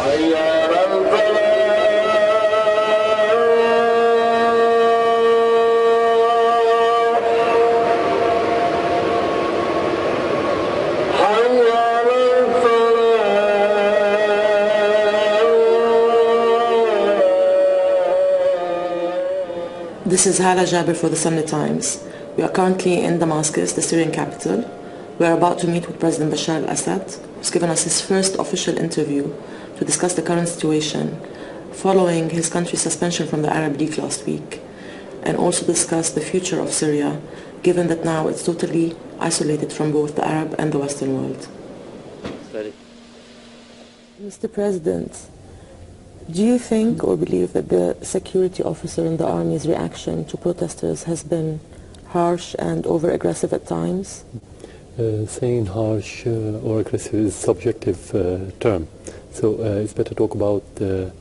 This is Hala Jabir for the Sunday Times. We are currently in Damascus, the Syrian capital. We are about to meet with President Bashar al-Assad, who's given us his first official interview to discuss the current situation following his country's suspension from the Arab League last week, and also discuss the future of Syria, given that now it's totally isolated from both the Arab and the Western world. Mr. President, do you think or believe that the security officer in the army's reaction to protesters has been harsh and over-aggressive at times? Saying harsh or aggressive is a subjective term. So it's better to talk about the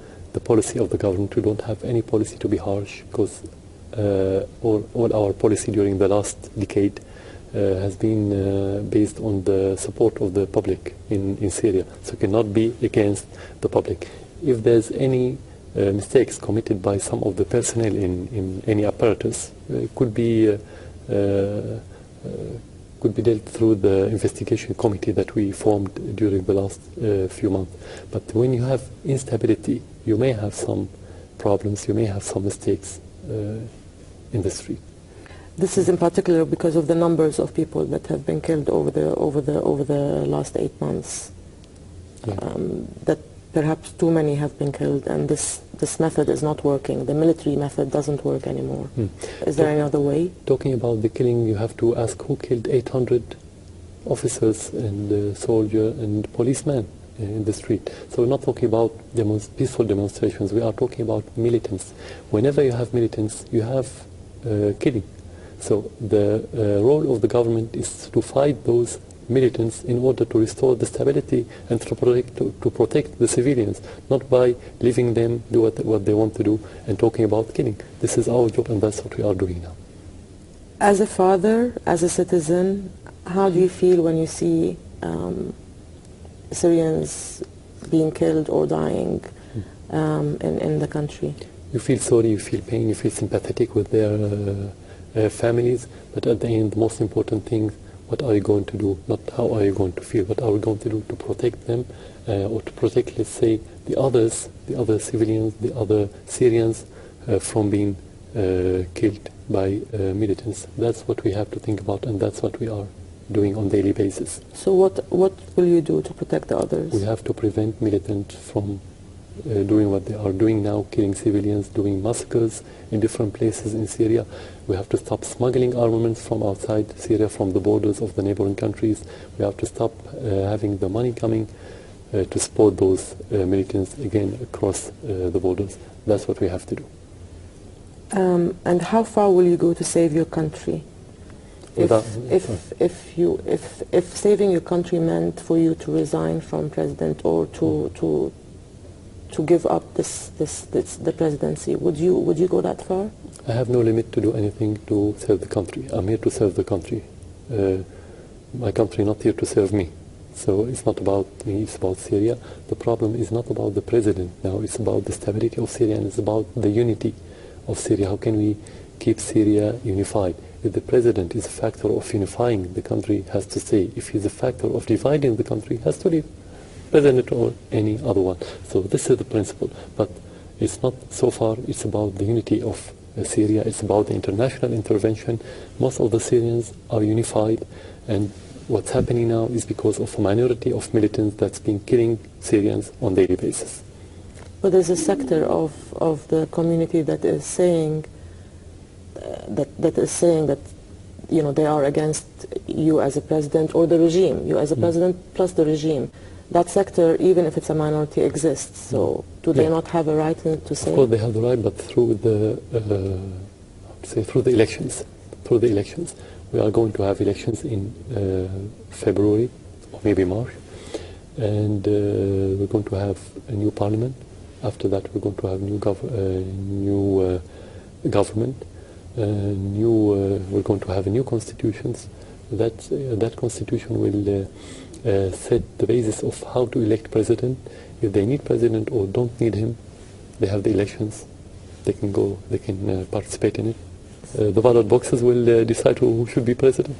policy of the government. We don't have any policy to be harsh, because all our policy during the last decade has been based on the support of the public in Syria. So it cannot be against the public. If there's any mistakes committed by some of the personnel in any apparatus, could be dealt through the investigation committee that we formed during the last few months. But when you have instability, you may have some problems, you may have some mistakes in the street. This is in particular because of the numbers of people that have been killed over the last 8 months. Yeah. That perhaps too many have been killed, and this method is not working. The military method doesn't work anymore. Is there any other way? Talking about the killing, you have to ask who killed 800 officers and soldiers and policemen in the street. So we're not talking about peaceful demonstrations. We are talking about militants. Whenever you have militants, you have killing. So the role of the government is to fight those militants in order to restore the stability and to protect the civilians, not by leaving them do what they want to do and talking about killing. This is our job, and that's what we are doing now. As a father, as a citizen, how do you feel when you see Syrians being killed or dying in the country? You feel sorry, you feel pain, you feel sympathetic with their families, but at the end, the most important thing, what are you going to do? Not how are you going to feel. What are we going to do to protect them, or to protect, let's say, the other civilians, the other Syrians from being killed by militants? That's what we have to think about, and that's what we are doing on a daily basis. So what will you do to protect the others? We have to prevent militants from doing what they are doing now, killing civilians, doing massacres in different places in Syria. We have to stop smuggling armaments from outside Syria, from the borders of the neighboring countries. We have to stop having the money coming to support those militants again across the borders. That's what we have to do. And how far will you go to save your country? If saving your country meant for you to resign from president or to give up the presidency, would you go that far? I have no limit to do anything to serve the country. I'm here to serve the country. My country not here to serve me. So it's not about me, it's about Syria. The problem is not about the president now, it's about the stability of Syria, and it's about the unity of Syria. How can we keep Syria unified? If the president is a factor of unifying the country, has to stay. If he's a factor of dividing the country, has to leave. President or any other one. So this is the principle. But it's not, so far, it's about the unity of Syria. It's about the international intervention. Most of the Syrians are unified, and what's happening now is because of a minority of militants that's been killing Syrians on a daily basis. But there's a sector of the community that is saying that you know, they are against you as a president or the regime, you as a president plus the regime. That sector, even if it's a minority, exists. So do they not have a right to say? Of course they have the right, but through the through the elections. Through the elections. We are going to have elections in February or maybe March, and we're going to have a new parliament. After that, we're going to have new government. We're going to have a new constitution. That constitution will set the basis of how to elect president. If they need president or don't need him, they have the elections. They can go, they can participate in it. The ballot boxes will decide who should be president.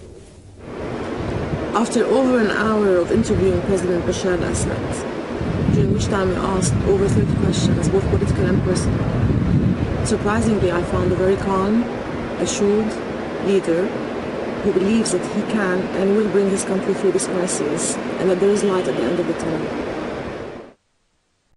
After over an hour of interviewing President Bashar al-Assad, during which time we asked over 30 questions, both political and personal, surprisingly I found a very calm, assured leader who believes that he can and will bring his country through this crisis and that there is light at the end of the tunnel.